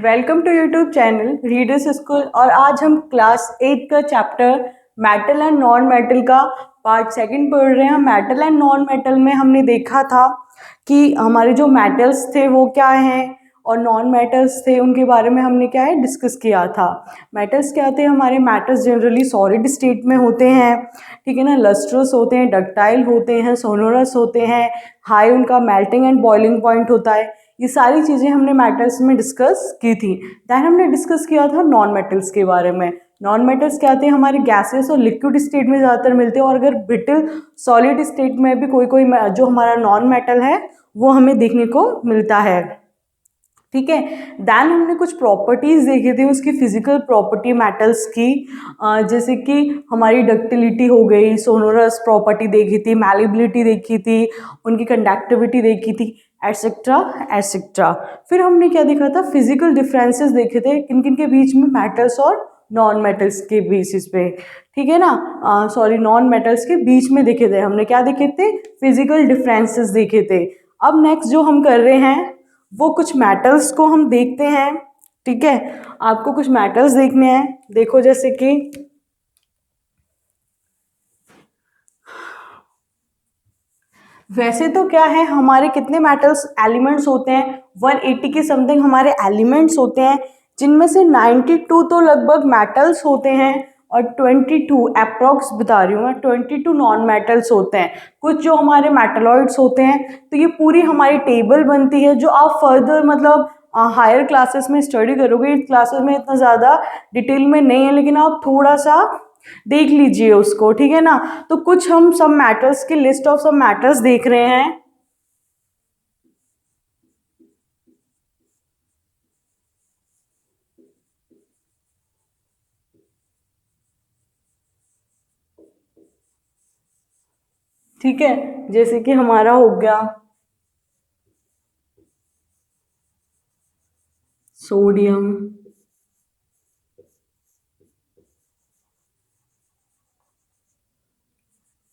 Welcome to YouTube channel readers school. और आज हम क्लास 8 का chapter metal and non metal का पार्ट सेकंड पढ़ रहे हैं। मेटल एंड नॉन मेटल में हमने देखा था कि हमारे जो मेटल्स थे वो क्या हैं और नॉन मेटल्स थे उनके बारे में हमने क्या है डिस्कस किया था। मेटल्स क्या थे? हमारे मेटल्स जनरली सॉलिड स्टेट में होते हैं, ठीक है ना। लस्ट्रस होते हैं, डक्टाइल होते हैं, सोनोरस होते हैं, हाई उनका मेल्टिंग एंड बॉइलिंग पॉइंट होता है। ये सारी चीज़ें हमने मेटल्स में डिस्कस की थी। दैन हमने डिस्कस किया था नॉन मेटल्स के बारे में। नॉन मेटल्स क्या थे? हमारे गैसेस और लिक्विड स्टेट में ज़्यादातर मिलते हैं, और अगर ब्रिटल सॉलिड स्टेट में भी कोई कोई जो हमारा नॉन मेटल है वो हमें देखने को मिलता है, ठीक है। दैन हमने कुछ प्रॉपर्टीज़ देखी थी, उसकी फिजिकल प्रॉपर्टी मेटल्स की, जैसे कि हमारी डक्टिलिटी हो गई, सोनोरस प्रॉपर्टी देखी थी, मैलिबिलिटी देखी थी, उनकी कंडक्टिविटी देखी थी, एटसेट्रा एटसेट्रा। फिर हमने क्या देखा था? फिजिकल डिफरेंसेस देखे थे किन किन के बीच में, मेटल्स और नॉन मेटल्स के बेसिस पे, ठीक है ना। सॉरी, नॉन मेटल्स के बीच में देखे थे हमने। क्या देखे थे? फिजिकल डिफरेंसेस देखे थे। अब नेक्स्ट जो हम कर रहे हैं वो कुछ मेटल्स को हम देखते हैं, ठीक है। आपको कुछ मेटल्स देखने हैं, देखो जैसे कि वैसे तो क्या है, हमारे कितने मेटल्स एलिमेंट्स होते हैं? 180 के समथिंग हमारे एलिमेंट्स होते हैं, जिनमें से 92 तो लगभग मेटल्स होते हैं और 22 अप्रॉक्स बता रही हूँ मैं, 22 नॉन मेटल्स होते हैं। कुछ जो हमारे मेटलॉइड्स होते हैं। तो ये पूरी हमारी टेबल बनती है जो आप फर्दर मतलब हायर क्लासेस में स्टडी करोगे। इस क्लासेस में इतना ज़्यादा डिटेल में नहीं है, लेकिन आप थोड़ा सा देख लीजिए उसको, ठीक है ना। तो कुछ हम सब मैटर्स की लिस्ट ऑफ सब मैटर्स देख रहे हैं। ठीक है, जैसे कि हमारा हो गया सोडियम,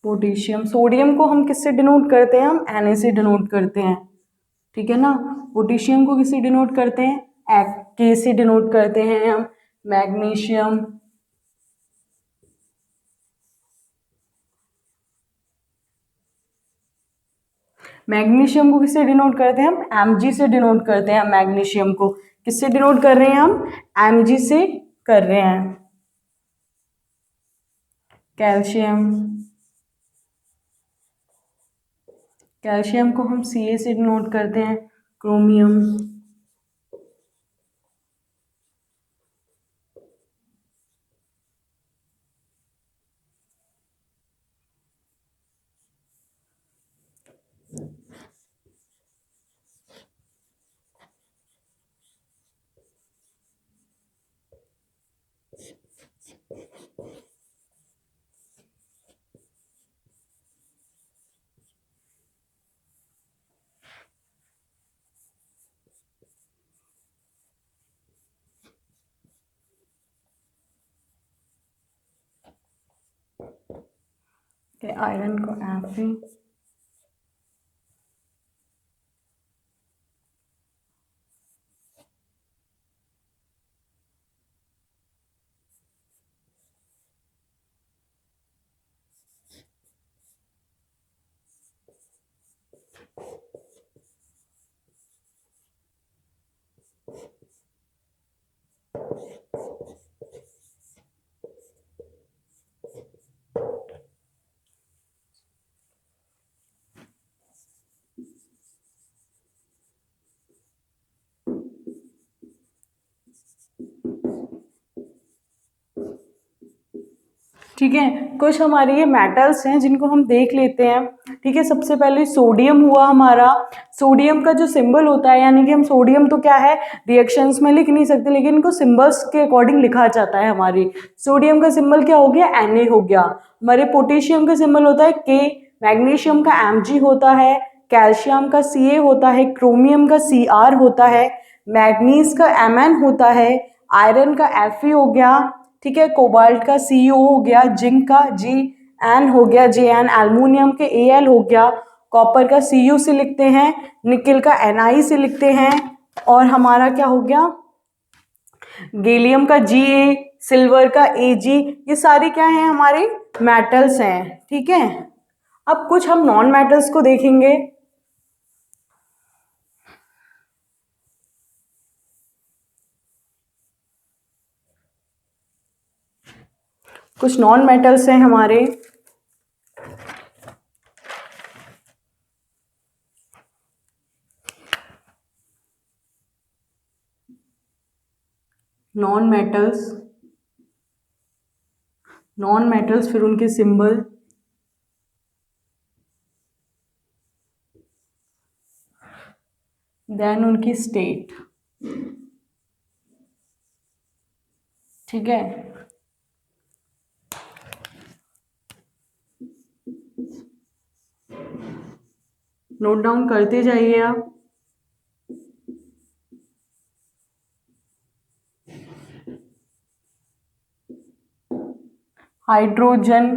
पोटेशियम। सोडियम को हम किससे डिनोट करते हैं? हम Na से डिनोट करते हैं, ठीक है ना। पोटेशियम को किससे डिनोट करते हैं? K से डिनोट करते हैं हम। मैग्नीशियम, मैग्नीशियम को किससे डिनोट करते हैं हम? Mg से डिनोट करते हैं। मैग्नीशियम को किससे डिनोट कर रहे हैं हम? Mg से कर रहे हैं। कैल्शियम, कैल्शियम को हम Ca से डिनोट करते हैं। क्रोमियम, आयरन को Fe, ठीक है। कुछ हमारे ये मेटल्स हैं जिनको हम देख लेते हैं, ठीक है। सबसे पहले सोडियम हुआ हमारा। सोडियम का जो सिंबल होता है, यानी कि हम सोडियम तो क्या है रिएक्शंस में लिख नहीं सकते, लेकिन इनको सिंबल्स के अकॉर्डिंग लिखा जाता है। हमारी सोडियम का सिंबल क्या हो गया? Na हो गया। हमारे पोटेशियम का सिंबल होता है K, मैग्नीशियम का Mg होता है, कैल्शियम का Ca होता है, क्रोमियम का Cr होता है, मैग्नीज का Mn होता है, आयरन का Fe हो गया, ठीक है। कोबाल्ट का CO हो गया, जिंक का Gn हो गया, Jn, एल्युमिनियम के Al हो गया, कॉपर का Cu से लिखते हैं, निकेल का Ni से लिखते हैं, और हमारा क्या हो गया गैलियम का Ga, सिल्वर का Ag, ये सारे क्या हैं हमारे मेटल्स हैं। ठीक है, अब कुछ हम नॉन मेटल्स को देखेंगे। कुछ नॉन मेटल्स हैं हमारे। नॉन मेटल्स, नॉन मेटल्स, फिर उनके सिंबल, देन उनकी स्टेट। ठीक है, नोट डाउन करते जाइए आप। हाइड्रोजन,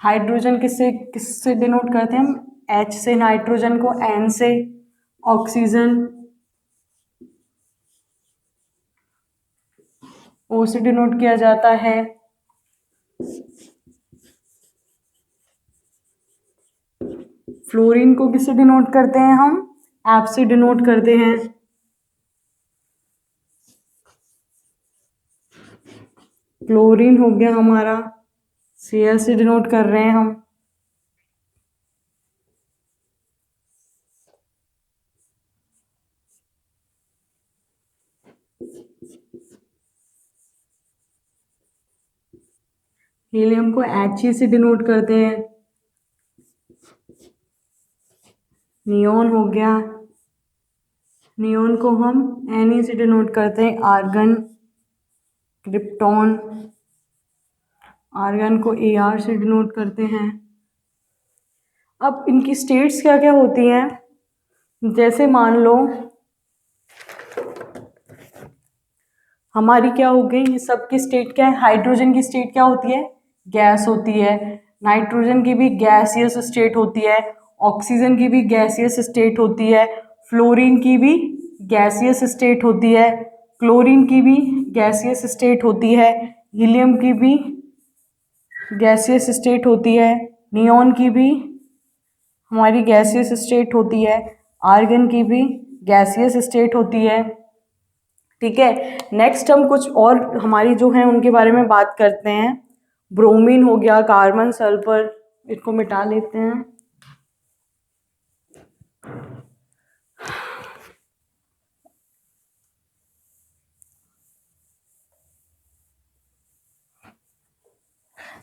हाइड्रोजन किससे किससे डिनोट करते हैं हम? H से नाइट्रोजन को, N से ऑक्सीजन, O से डिनोट किया जाता है। फ्लोरीन को किससे डिनोट करते हैं हम? F से डिनोट करते हैं। क्लोरीन हो गया हमारा, Cl से डिनोट कर रहे हैं हम। हीलियम को He से डिनोट करते हैं। नियोन हो गया, नियोन को हम Ne से डिनोट करते हैं। आर्गन, क्रिप्टॉन, आर्गन को Ar से डिनोट करते हैं। अब इनकी स्टेट्स क्या क्या होती हैं? जैसे मान लो हमारी क्या हो गई, ये सब की स्टेट क्या है? हाइड्रोजन की स्टेट क्या होती है? गैस होती है। नाइट्रोजन की भी गैसियस स्टेट होती है। ऑक्सीजन की भी गैसियस स्टेट होती है। फ्लोरीन की भी गैसियस स्टेट होती है। क्लोरीन की भी गैसियस स्टेट होती है। हीलियम की भी गैसियस स्टेट होती है। नियॉन की भी हमारी गैसियस स्टेट होती है। आर्गन की भी गैसियस स्टेट होती है। ठीक है, नेक्स्ट हम कुछ और हमारी जो है उनके बारे में बात करते हैं। ब्रोमीन हो गया, कार्बन, सल्फर, इसको मिटा लेते हैं।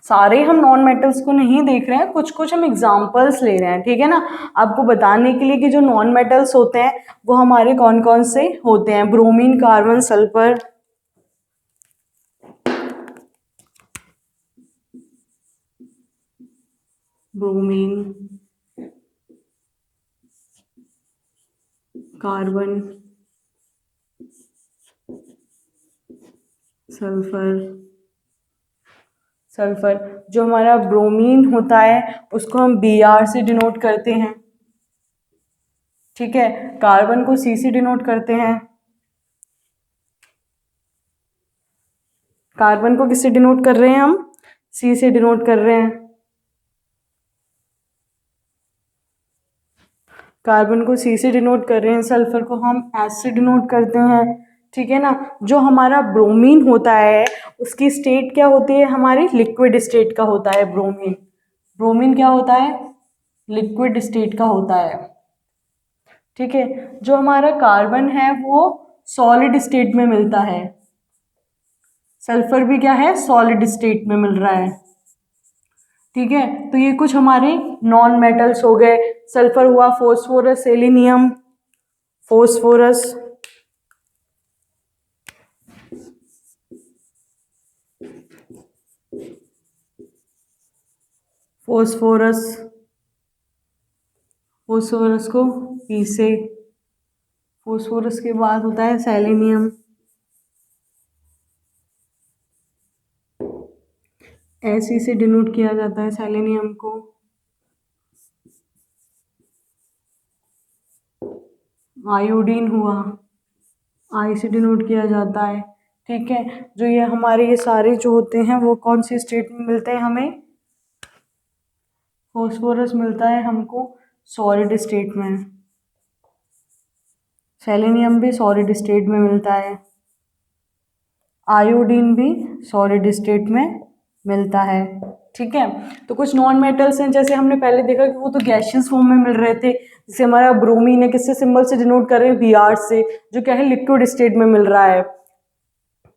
सारे हम नॉन मेटल्स को नहीं देख रहे हैं, कुछ कुछ हम एग्जांपल्स ले रहे हैं। ठीक है ना, आपको बताने के लिए कि जो नॉन मेटल्स होते हैं वो हमारे कौन कौन से होते हैं। Bromine, carbon, sulphur, bromine, carbon, sulphur. Sulphur, जो हमारा ब्रोमीन होता है उसको हम Br से डिनोट करते हैं। ठीक है, कार्बन को C से डिनोट करते हैं। कार्बन को किससे डिनोट कर रहे हैं हम? C से डिनोट कर रहे हैं। कार्बन को C से डिनोट कर रहे हैं। सल्फर को हम S से डिनोट करते हैं। ठीक है ना, जो हमारा ब्रोमीन होता है उसकी स्टेट क्या होती है? हमारी लिक्विड स्टेट का होता है ब्रोमीन। ब्रोमीन क्या होता है? लिक्विड स्टेट का होता है। ठीक है, जो हमारा कार्बन है वो सॉलिड स्टेट में मिलता है। सल्फर भी क्या है? सॉलिड स्टेट में मिल रहा है। ठीक है, तो ये कुछ हमारे नॉन मेटल्स हो गए। सल्फर हुआ, phosphorus, selenium, phosphorus, phosphorus, phosphorus को पी से, फोस्फोरस के बाद होता है सेलेनियम, ऐसे से डिनोट किया जाता है सेलेनियम को। आयोडीन हुआ, आई से डिनोट किया जाता है। ठीक है, जो ये हमारे ये सारे जो होते हैं वो कौन सी स्टेट में मिलते हैं हमें? फॉस्फोरस मिलता है हमको सॉलिड स्टेट में, सेलेनियम भी सॉलिड स्टेट में मिलता है, आयोडीन भी सॉलिड स्टेट में मिलता है। ठीक है, तो कुछ नॉन मेटल्स हैं, जैसे हमने पहले देखा कि वो तो गैशियस फॉर्म में मिल रहे थे, जैसे हमारा ब्रोमीन है, किससे सिंबल से डिनोट कर रहे हैं? Br से, जो क्या है लिक्विड स्टेट में मिल रहा है।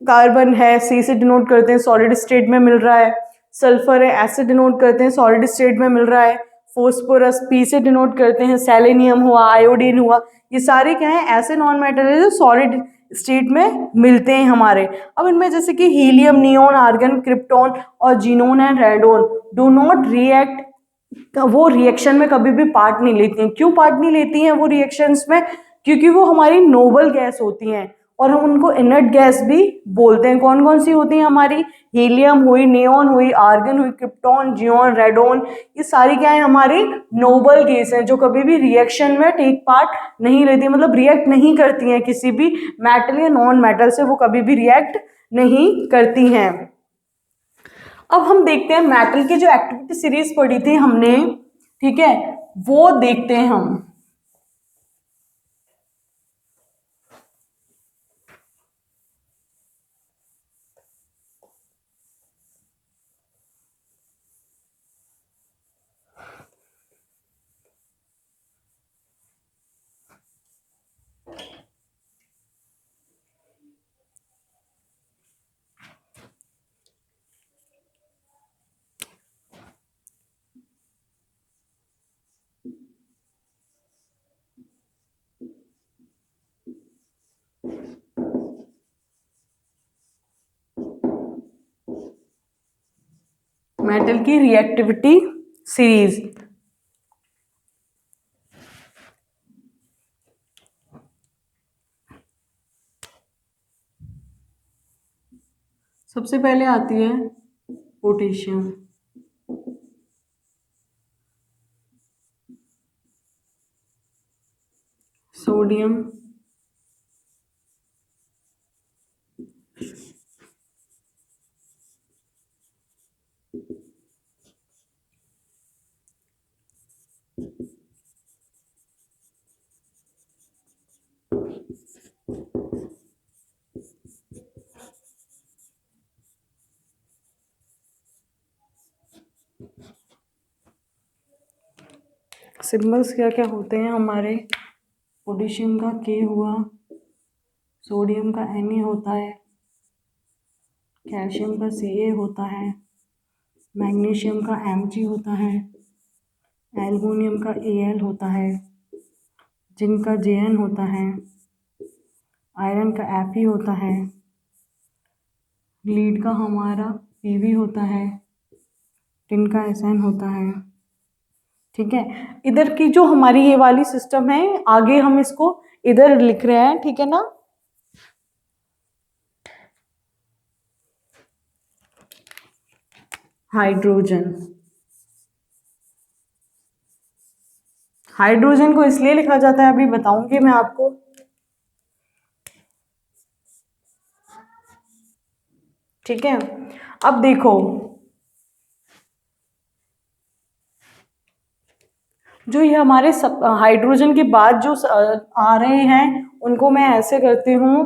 कार्बन है सी से डिनोट करते हैं, सॉलिड स्टेट में मिल रहा है। सल्फर है एस से डिनोट करते हैं, सॉलिड स्टेट में मिल रहा है। फोस्फोरस पी से डिनोट करते हैं, सेलेनियम हुआ, आयोडीन हुआ, ये सारे क्या है? ऐसे नॉन मेटल है जो सॉलिड स्टेट में मिलते हैं हमारे। अब इनमें जैसे कि हीलियम, नियोन, आर्गन, क्रिप्टॉन और xenon and radon do not react, वो रिएक्शन में कभी भी पार्ट नहीं लेती हैं। क्यों पार्ट नहीं लेती हैं वो रिएक्शंस में? क्योंकि वो हमारी नोबल गैस होती हैं और हम उनको इनर्ट गैस भी बोलते हैं। कौन कौन सी होती हैं हमारी? हीलियम हुई, नियोन हुई, आर्गन हुई, क्रिप्टॉन, जियोन, रेडोन, ये सारी क्या है? हमारी नोबल गैस हैं जो कभी भी रिएक्शन में टेक पार्ट नहीं लेती, मतलब रिएक्ट नहीं करती हैं किसी भी मेटल या नॉन मेटल से, वो कभी भी रिएक्ट नहीं करती हैं। अब हम देखते हैं मेटल की जो एक्टिविटी सीरीज पढ़ी थी हमने, ठीक है, वो देखते हैं हम। मेटल की रिएक्टिविटी सीरीज। सबसे पहले आती है पोटेशियम, सोडियम, सिंबल्स क्या क्या होते हैं हमारे? पोटेशियम का के हुआ, सोडियम का Na होता है, कैल्शियम का Ca होता है, मैग्नीशियम का Mg होता है, एल्युमिनियम का Al होता है, जिंक का Jn होता है, आयरन का Fe होता है, लीड का हमारा Pv होता है, टिन का Sn होता है। ठीक है, इधर की जो हमारी ये वाली सिस्टम है, आगे हम इसको इधर लिख रहे हैं, ठीक है ना? हाइड्रोजन, हाइड्रोजन को इसलिए लिखा जाता है, अभी बताऊंगी मैं आपको। ठीक है, अब देखो, जो ये हमारे हाइड्रोजन के बाद जो आ रहे हैं उनको मैं ऐसे करती हूँ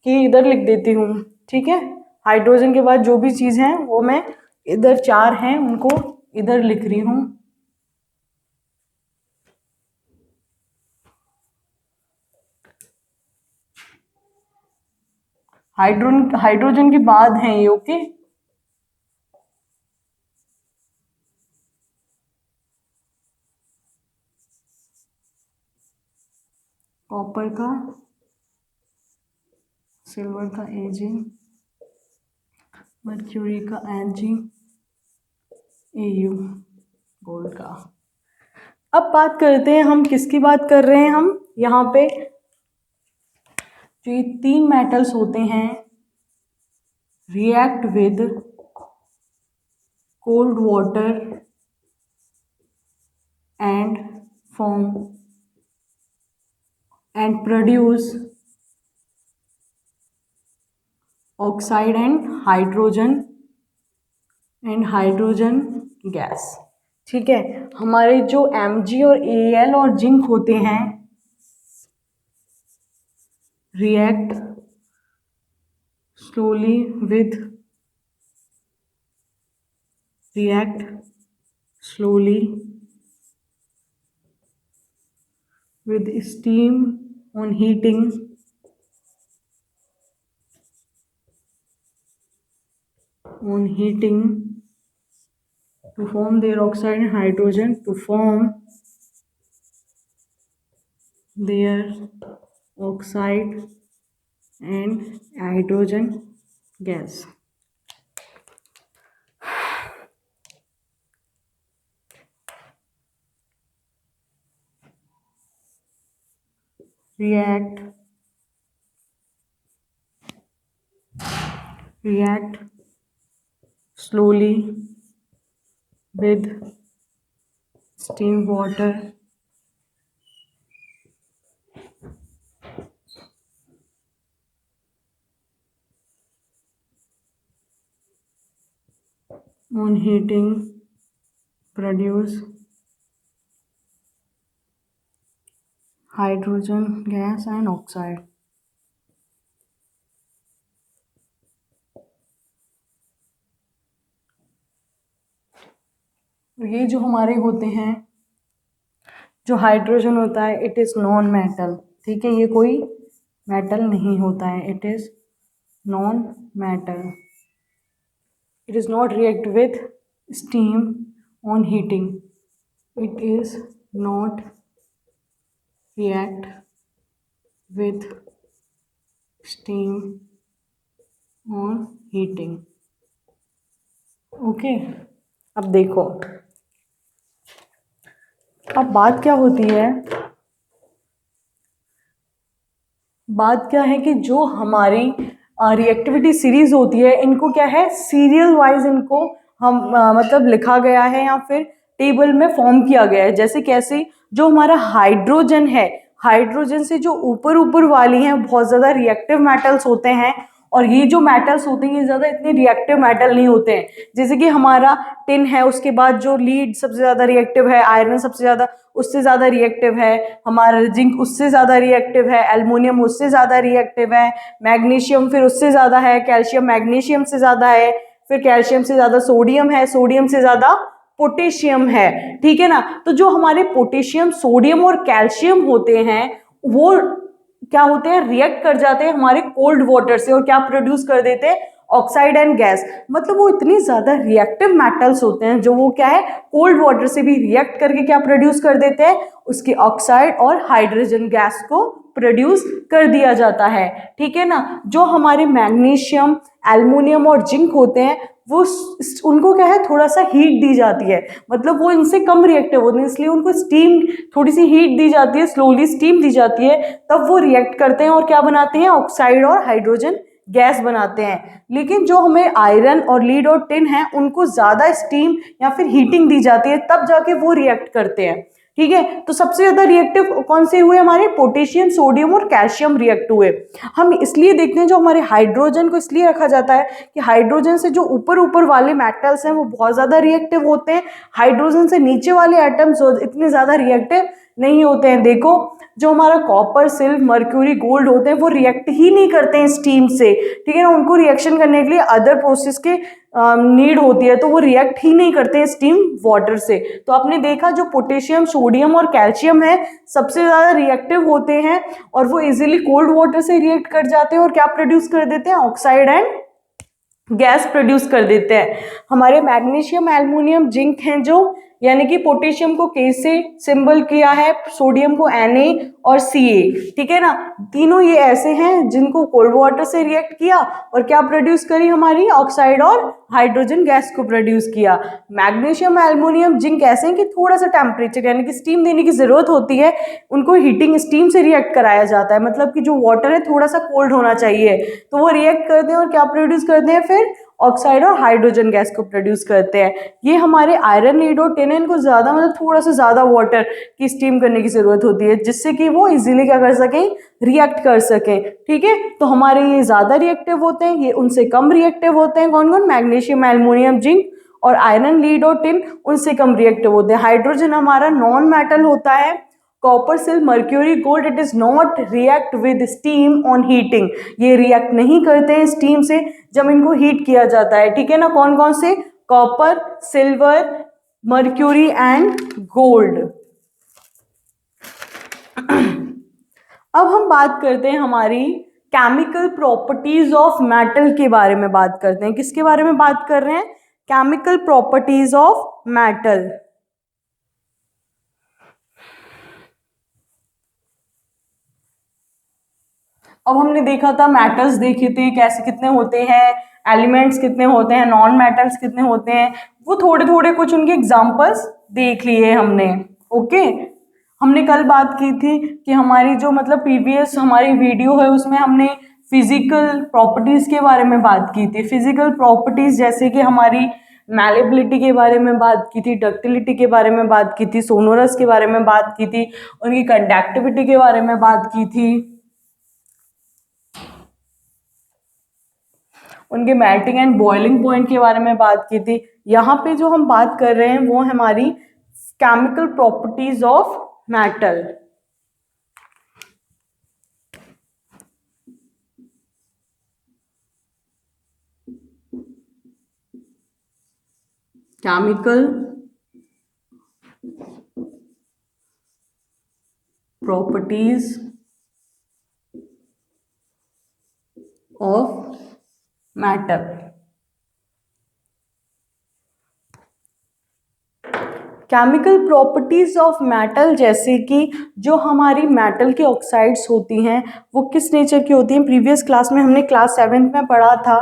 कि इधर लिख देती हूँ। ठीक है, हाइड्रोजन के बाद जो भी चीज़ है वो मैं इधर चार हैं उनको इधर लिख रही हूँ। हाइड्रोजन के बाद हैं ये, ओके। कॉपर का, सिल्वर का Ag, मर्क्यूरी का Mg, Au, गोल्ड का। अब बात करते हैं हम किसकी बात कर रहे हैं? हम यहाँ पे जो ये तीन मेटल्स होते हैं react with cold water and form and produce oxide and hydrogen gas. ठीक है, हमारे जो Mg और Al और जिंक होते हैं react slowly with steam on heating to form their oxide and hydrogen gas. React slowly with steam water on heating produce hydrogen gas and oxide. ये जो हमारे होते हैं, जो हाइड्रोजन होता है इट इज़ नॉन मेटल। ठीक है, ये कोई मेटल नहीं होता है, it is non metal. It is not react with steam on heating, it is not react with steam on heating. Okay, अब देखो, अब बात क्या होती है, बात क्या है कि जो हमारी रिएक्टिविटी सीरीज होती है इनको क्या है सीरियल वाइज इनको हम मतलब लिखा गया है या फिर टेबल में फॉर्म किया गया है। जैसे कैसे, जो हमारा हाइड्रोजन है, हाइड्रोजन से जो ऊपर ऊपर वाली हैं बहुत ज़्यादा रिएक्टिव मेटल्स होते हैं, और ये जो मेटल्स होते हैं ये ज़्यादा इतने रिएक्टिव मेटल नहीं होते हैं। जैसे कि हमारा टिन है, उसके बाद जो लीड सबसे ज़्यादा रिएक्टिव है, आयरन सबसे ज़्यादा उससे ज़्यादा रिएक्टिव है, हमारा जिंक उससे ज़्यादा रिएक्टिव है, एल्युमिनियम उससे ज़्यादा रिएक्टिव है, मैग्नीशियम फिर उससे ज़्यादा है, कैल्शियम मैग्नीशियम से ज़्यादा है, फिर कैल्शियम से ज़्यादा सोडियम है, सोडियम से ज़्यादा पोटेशियम है। ठीक है ना, तो जो हमारे पोटेशियम, सोडियम और कैल्शियम होते हैं वो क्या होते हैं, रिएक्ट कर जाते हैं हमारे कोल्ड वाटर से और क्या प्रोड्यूस कर देते हैं, ऑक्साइड एंड गैस। मतलब वो इतनी ज़्यादा रिएक्टिव मेटल्स होते हैं जो वो क्या है कोल्ड वाटर से भी रिएक्ट करके क्या प्रोड्यूस कर देते हैं, उसके ऑक्साइड और हाइड्रोजन गैस को प्रोड्यूस कर दिया जाता है। ठीक है ना, जो हमारे मैग्नीशियम, एल्युमिनियम और जिंक होते हैं वो उनको क्या है थोड़ा सा हीट दी जाती है, मतलब वो इनसे कम रिएक्टिव होते हैं, इसलिए उनको स्टीम थोड़ी सी हीट दी जाती है, स्लोली स्टीम दी जाती है, तब वो रिएक्ट करते हैं और क्या बनाते हैं, ऑक्साइड और हाइड्रोजन गैस बनाते हैं। लेकिन जो हमें आयरन और लीड और टिन है उनको ज़्यादा स्टीम या फिर हीटिंग दी जाती है, तब जाके वो रिएक्ट करते हैं। ठीक है, तो सबसे ज़्यादा रिएक्टिव कौन से हुए, हमारे पोटेशियम, सोडियम और कैल्शियम रिएक्ट हुए। हम इसलिए देखते हैं जो हमारे हाइड्रोजन को इसलिए रखा जाता है कि हाइड्रोजन से जो ऊपर ऊपर वाले मेटल्स हैं वो बहुत ज़्यादा रिएक्टिव होते हैं, हाइड्रोजन से नीचे वाले एटम्स इतने ज़्यादा रिएक्टिव नहीं होते हैं। देखो, जो हमारा कॉपर, सिल्वर, मर्क्यूरी, गोल्ड होते हैं वो रिएक्ट ही नहीं करते हैं स्टीम से। ठीक है ना, उनको रिएक्शन करने के लिए अदर प्रोसेस के नीड होती है, तो वो रिएक्ट ही नहीं करते हैं स्टीम वाटर से। तो आपने देखा जो पोटेशियम, सोडियम और कैल्शियम है सबसे ज़्यादा रिएक्टिव होते हैं और वो इजीली कोल्ड वाटर से रिएक्ट कर जाते हैं और क्या प्रोड्यूस कर देते हैं, ऑक्साइड एंड गैस प्रोड्यूस कर देते हैं। हमारे मैग्नीशियम, एल्युमिनियम, जिंक हैं जो, यानी कि पोटेशियम को K से सिंबल किया है, सोडियम को Na और Ca। ठीक है ना, तीनों ये ऐसे हैं जिनको कोल्ड वाटर से रिएक्ट किया और क्या प्रोड्यूस करी, हमारी ऑक्साइड और हाइड्रोजन गैस को प्रोड्यूस किया। मैग्नीशियम, एल्युमिनियम, जिंक ऐसे हैं कि थोड़ा सा टेम्परेचर यानी कि स्टीम देने की जरूरत होती है, उनको हीटिंग स्टीम से रिएक्ट कराया जाता है, मतलब कि जो वाटर है थोड़ा सा कोल्ड होना चाहिए, तो वो रिएक्ट करते हैं और क्या प्रोड्यूस करते हैं, फिर ऑक्साइड और हाइड्रोजन गैस को प्रोड्यूस करते हैं। ये हमारे आयरन, लीड और टिन, इनको ज़्यादा मतलब थोड़ा सा ज़्यादा वाटर की स्टीम करने की ज़रूरत होती है, जिससे कि वो इजीली क्या कर सकें, रिएक्ट कर सकें। ठीक है, तो हमारे ये ज़्यादा रिएक्टिव होते हैं, ये उनसे कम रिएक्टिव होते हैं। कौन कौन? मैग्नीशियम, एल्युमिनियम, जिंक और आयरन, लीड और टिन उनसे कम रिएक्टिव होते हैं। हाइड्रोजन हमारा नॉन मेटल होता है। Copper, silver, mercury, gold, it is not react with steam on heating. ये रिएक्ट नहीं करते हैं स्टीम से जब इनको हीट किया जाता है। ठीक है ना, कौन कौन से? Copper, silver, mercury and gold. अब हम बात करते हैं हमारी केमिकल प्रॉपर्टीज ऑफ मेटल के बारे में बात करते हैं। किसके बारे में बात कर रहे हैं? Chemical properties of metal. अब हमने देखा था, मेटल्स देखे थे कैसे कितने होते हैं, एलिमेंट्स कितने होते हैं, नॉन मेटल्स कितने होते हैं, वो थोड़े थोड़े कुछ उनके एग्जांपल्स देख लिए हमने। ओके, हमने कल बात की थी कि हमारी जो मतलब प्रीवियस हमारी वीडियो है उसमें हमने फिजिकल प्रॉपर्टीज के बारे में बात की थी। फिजिकल प्रॉपर्टीज जैसे कि हमारी मैलेबिलिटी के बारे में बात की थी, डक्टिलिटी के बारे में बात की थी, सोनोरस के बारे में बात की थी, उनकी कंडक्टिविटी के बारे में बात की थी, उनके मेल्टिंग एंड बॉइलिंग पॉइंट के बारे में बात की थी। यहाँ पे जो हम बात कर रहे हैं वो हमारी chemical properties of metal. Chemical properties of metal. Chemical properties of metal जैसे कि जो हमारी मेटल की ऑक्साइड्स होती हैं वो किस नेचर की होती हैं? प्रीवियस क्लास में हमने क्लास 7th में पढ़ा था।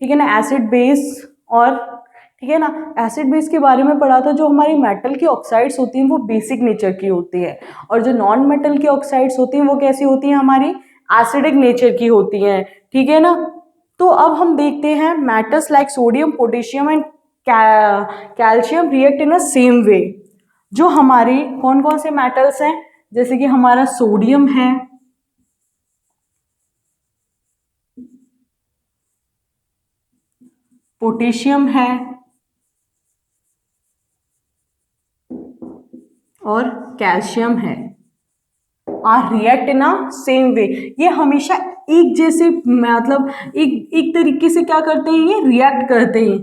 ठीक है ना, एसिड बेस और ठीक है ना, एसिड बेस के बारे में पढ़ा था। जो हमारी मेटल की ऑक्साइड्स होती हैं वो बेसिक नेचर की होती है, और जो नॉन मेटल की ऑक्साइड्स होती हैं वो कैसी होती हैं? हमारी एसिडिक नेचर की होती हैं। ठीक है ना, तो अब हम देखते हैं metals like sodium, potassium and calcium react in a same वे। जो हमारे कौन कौन से मेटल्स हैं? जैसे कि हमारा सोडियम है, पोटेशियम है और कैल्शियम है, are react in a same way. ये हमेशा एक जैसे मतलब एक तरीके से क्या करते हैं? ये रिएक्ट करते हैं।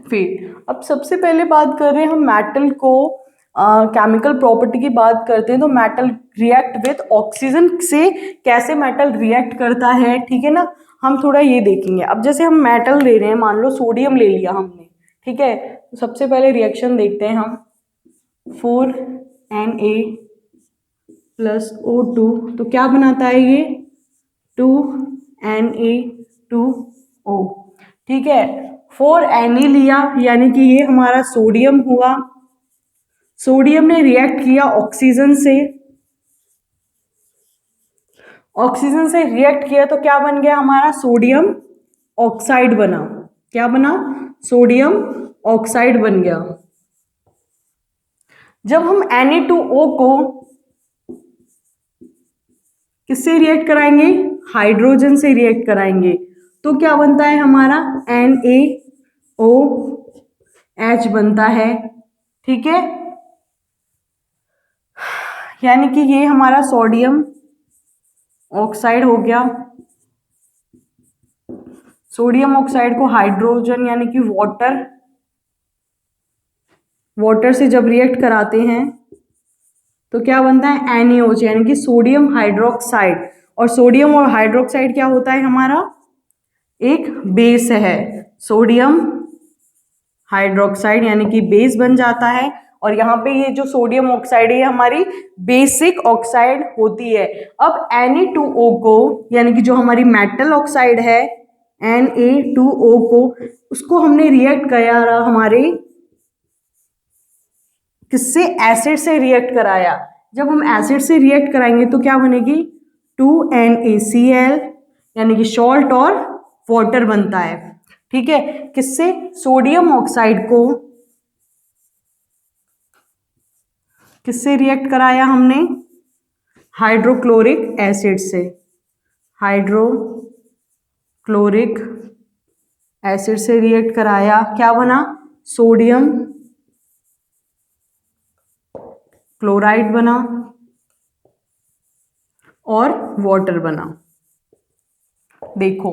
फिर अब सबसे पहले बात कर रहे हैं हम मेटल को केमिकल प्रॉपर्टी की बात करते हैं तो मेटल रिएक्ट विद ऑक्सीजन से कैसे मेटल रिएक्ट करता है। ठीक है ना, हम थोड़ा ये देखेंगे। अब जैसे हम मेटल ले रहे हैं, मान लो सोडियम ले लिया हमने। ठीक है, तो सबसे पहले रिएक्शन देखते हैं हम। 4Na प्लस O2, तो क्या बनाता है ये? 2Na2O। ठीक है, 4Na लिया यानी कि ये हमारा सोडियम हुआ। सोडियम ने रिएक्ट किया ऑक्सीजन से, ऑक्सीजन से रिएक्ट किया तो क्या बन गया? हमारा सोडियम ऑक्साइड बना। क्या बना? सोडियम ऑक्साइड बन गया। जब हम Na2O को किससे रिएक्ट कराएंगे? हाइड्रोजन से रिएक्ट कराएंगे, तो क्या बनता है हमारा? NaOH बनता है। ठीक है, यानी कि ये हमारा सोडियम ऑक्साइड हो गया। सोडियम ऑक्साइड को हाइड्रोजन यानी कि वाटर से जब रिएक्ट कराते हैं तो क्या बनता है? NaOH यानी कि सोडियम हाइड्रोक्साइड। और सोडियम और हाइड्रोक्साइड क्या होता है? हमारा एक बेस है। सोडियम हाइड्रोक्साइड यानी कि बेस बन जाता है। और यहाँ पे ये जो सोडियम ऑक्साइड है ये हमारी बेसिक ऑक्साइड होती है। अब Na2O को यानी कि जो हमारी मेटल ऑक्साइड है Na2O को, उसको हमने रिएक्ट करा हमारे किससे, एसिड से रिएक्ट कराया। जब हम एसिड से रिएक्ट कराएंगे तो क्या बनेगी, 2NaCl यानी कि सॉल्ट और वाटर बनता है। ठीक है, किससे, सोडियम ऑक्साइड को किससे रिएक्ट कराया हमने, हाइड्रोक्लोरिक एसिड से। हाइड्रोक्लोरिक एसिड से रिएक्ट कराया, क्या बना, सोडियम क्लोराइड बना और वाटर बना। देखो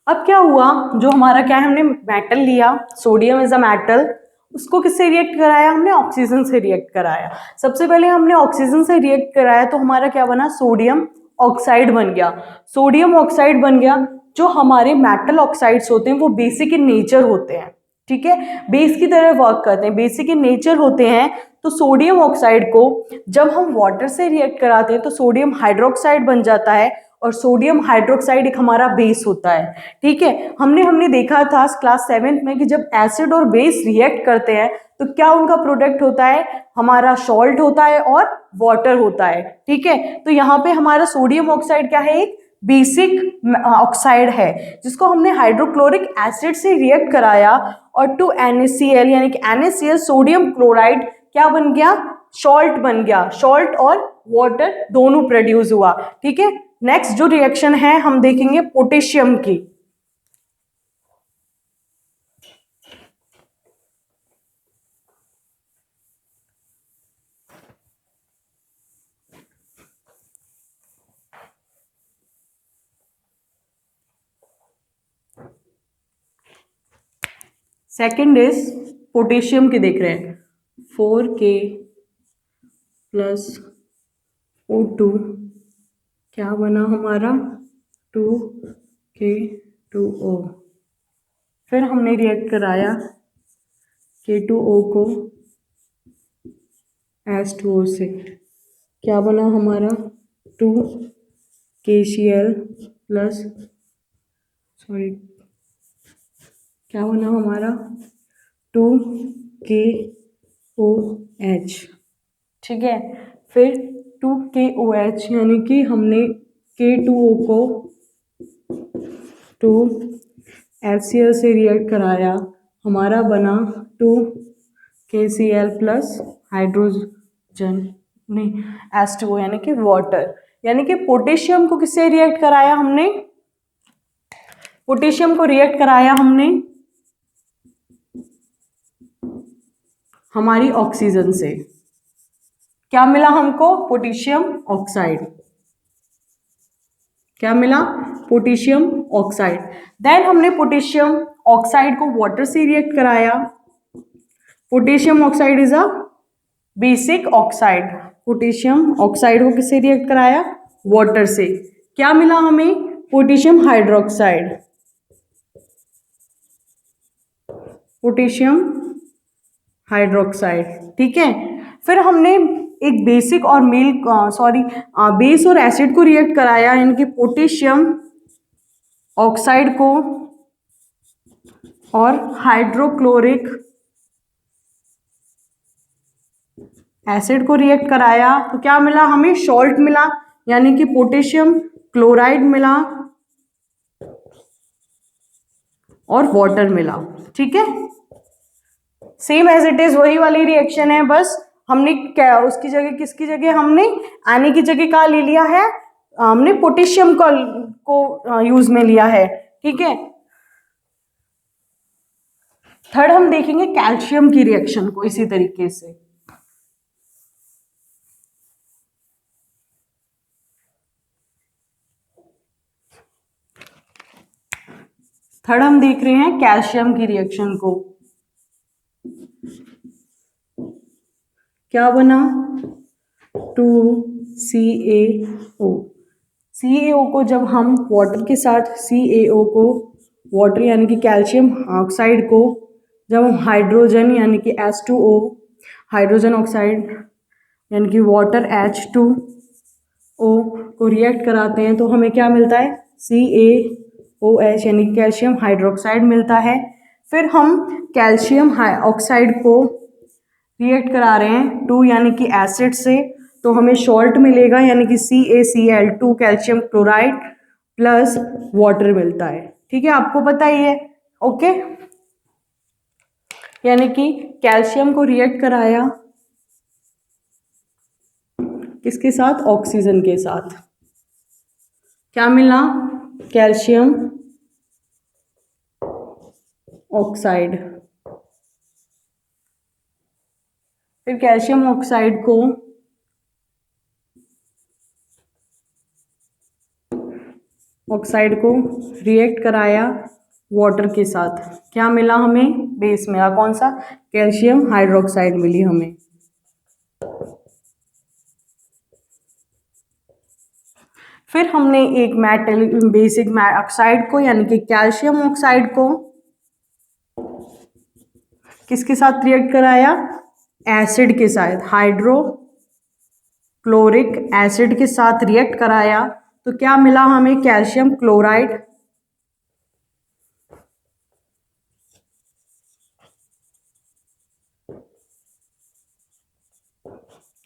अब क्या हुआ, जो हमारा क्या है, हमने मेटल लिया, सोडियम इज अ मेटल, उसको किससे रिएक्ट कराया हमने, ऑक्सीजन से रिएक्ट कराया। सबसे पहले हमने ऑक्सीजन से रिएक्ट कराया तो हमारा क्या बना, सोडियम ऑक्साइड बन गया। सोडियम ऑक्साइड बन गया। जो हमारे मेटल ऑक्साइड्स होते हैं वो बेसिक इन नेचर होते हैं, ठीक है, बेस की तरह वर्क करते हैं, बेसिक इन नेचर होते हैं। तो सोडियम ऑक्साइड को जब हम वाटर से रिएक्ट कराते हैं तो सोडियम हाइड्रोक्साइड बन जाता है, और सोडियम हाइड्रोक्साइड एक हमारा बेस होता है। ठीक है, हमने देखा था क्लास 7th में कि जब एसिड और बेस रिएक्ट करते हैं तो क्या उनका प्रोडक्ट होता है, हमारा सॉल्ट होता है और वाटर होता है। ठीक है, तो यहाँ पे हमारा सोडियम ऑक्साइड क्या है, एक बेसिक ऑक्साइड है जिसको हमने हाइड्रोक्लोरिक एसिड से रिएक्ट कराया, और 2NaCl यानी कि NaCl सोडियम क्लोराइड क्या बन गया, सॉल्ट बन गया। सॉल्ट और वाटर दोनों प्रोड्यूस हुआ। ठीक है, नेक्स्ट जो रिएक्शन है हम देखेंगे पोटेशियम की। सेकेंड इज पोटेशियम की, देख रहे हैं 4K + O2 क्या बना हमारा, 2K2O। फिर हमने रिएक्ट कराया K2O को H2O से, क्या बना हमारा, 2KCl प्लस क्या बना हमारा, 2KOH। ठीक है, फिर 2KOH यानी कि हमने K2O को 2HCl से रिएक्ट कराया, हमारा बना 2KCl प्लस हाइड्रोजन नहीं H2O यानी कि वाटर। यानी कि पोटेशियम को किससे रिएक्ट कराया हमने, पोटेशियम को रिएक्ट कराया हमने हमारी ऑक्सीजन से। क्या मिला हमको, पोटेशियम ऑक्साइड। क्या मिला, पोटेशियम ऑक्साइड। देन हमने पोटेशियम ऑक्साइड को वाटर से रिएक्ट कराया। Potassium oxide is a basic oxide. Potassium oxide को किससे रिएक्ट कराया, वाटर से। क्या मिला हमें, पोटेशियम हाइड्रोक्साइड। Potassium hydroxide. ठीक है, फिर हमने एक बेसिक और बेस और एसिड को रिएक्ट कराया, यानी कि पोटेशियम ऑक्साइड को और हाइड्रोक्लोरिक एसिड को रिएक्ट कराया तो क्या मिला हमें, सॉल्ट मिला, यानी कि पोटेशियम क्लोराइड मिला और वाटर मिला। ठीक है, सेम एज इट इज वही वाली रिएक्शन है, बस हमने क्या उसकी जगह, किसकी जगह हमने आने की जगह का ले लिया है, हमने पोटेशियम को यूज में लिया है। ठीक है, थर्ड हम देखेंगे कैल्शियम की रिएक्शन को इसी तरीके से। थर्ड हम देख रहे हैं कैल्शियम की रिएक्शन को। क्या बना, 2CaO। CaO को जब हम वाटर के साथ CaO को वाटर यानी कि कैल्शियम ऑक्साइड को जब हम हाइड्रोजन यानी कि H2O हाइड्रोजन ऑक्साइड यानी कि वाटर H2O को रिएक्ट कराते हैं तो हमें क्या मिलता है, CaOH यानी कैल्शियम हाइड्रोक्साइड मिलता है। फिर हम कैल्शियम ऑक्साइड को रिएक्ट करा रहे हैं टू यानी कि एसिड से, तो हमें सॉल्ट मिलेगा यानी कि CaCl2 calcium chloride plus water मिलता है। ठीक है, आपको पता ही है। ओके, यानी कि कैल्शियम को रिएक्ट कराया किसके साथ? ऑक्सीजन के साथ। क्या मिला? Calcium oxide. फिर कैल्शियम ऑक्साइड को रिएक्ट कराया वाटर के साथ। क्या मिला हमें? बेस मिला। कौन सा? कैल्शियम हाइड्रोक्साइड मिली हमें। फिर हमने एक मेटल बेसिक ऑक्साइड को यानी कि कैल्शियम ऑक्साइड को किसके साथ रिएक्ट कराया? एसिड के साथ, हाइड्रोक्लोरिक एसिड के साथ रिएक्ट कराया। तो क्या मिला हमें? Calcium chloride.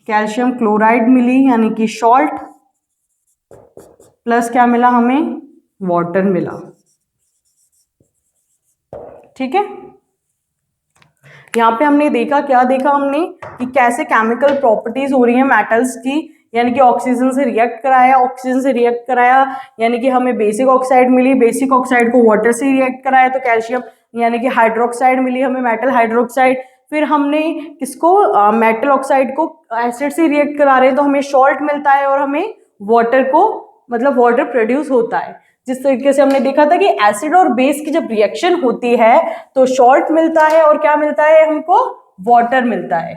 कैल्शियम क्लोराइड मिली यानी कि सॉल्ट, प्लस क्या मिला हमें? वाटर मिला। ठीक है, यहाँ पे हमने देखा, क्या देखा हमने कि कैसे केमिकल प्रॉपर्टीज हो रही हैं मेटल्स की, यानी कि ऑक्सीजन से रिएक्ट कराया, ऑक्सीजन से रिएक्ट कराया यानी कि हमें बेसिक ऑक्साइड मिली, बेसिक ऑक्साइड को वाटर से रिएक्ट कराया तो कैल्शियम यानी कि हाइड्रोक्साइड मिली हमें, मेटल हाइड्रोक्साइड। फिर हमने किसको? मेटल ऑक्साइड को एसिड से रिएक्ट करा रहे हैं तो हमें सॉल्ट मिलता है और हमें वाटर को मतलब वाटर प्रोड्यूस होता है। जिस तरीके से हमने देखा था कि एसिड और बेस की जब रिएक्शन होती है तो सॉल्ट मिलता है और क्या मिलता है हमको? वाटर मिलता है।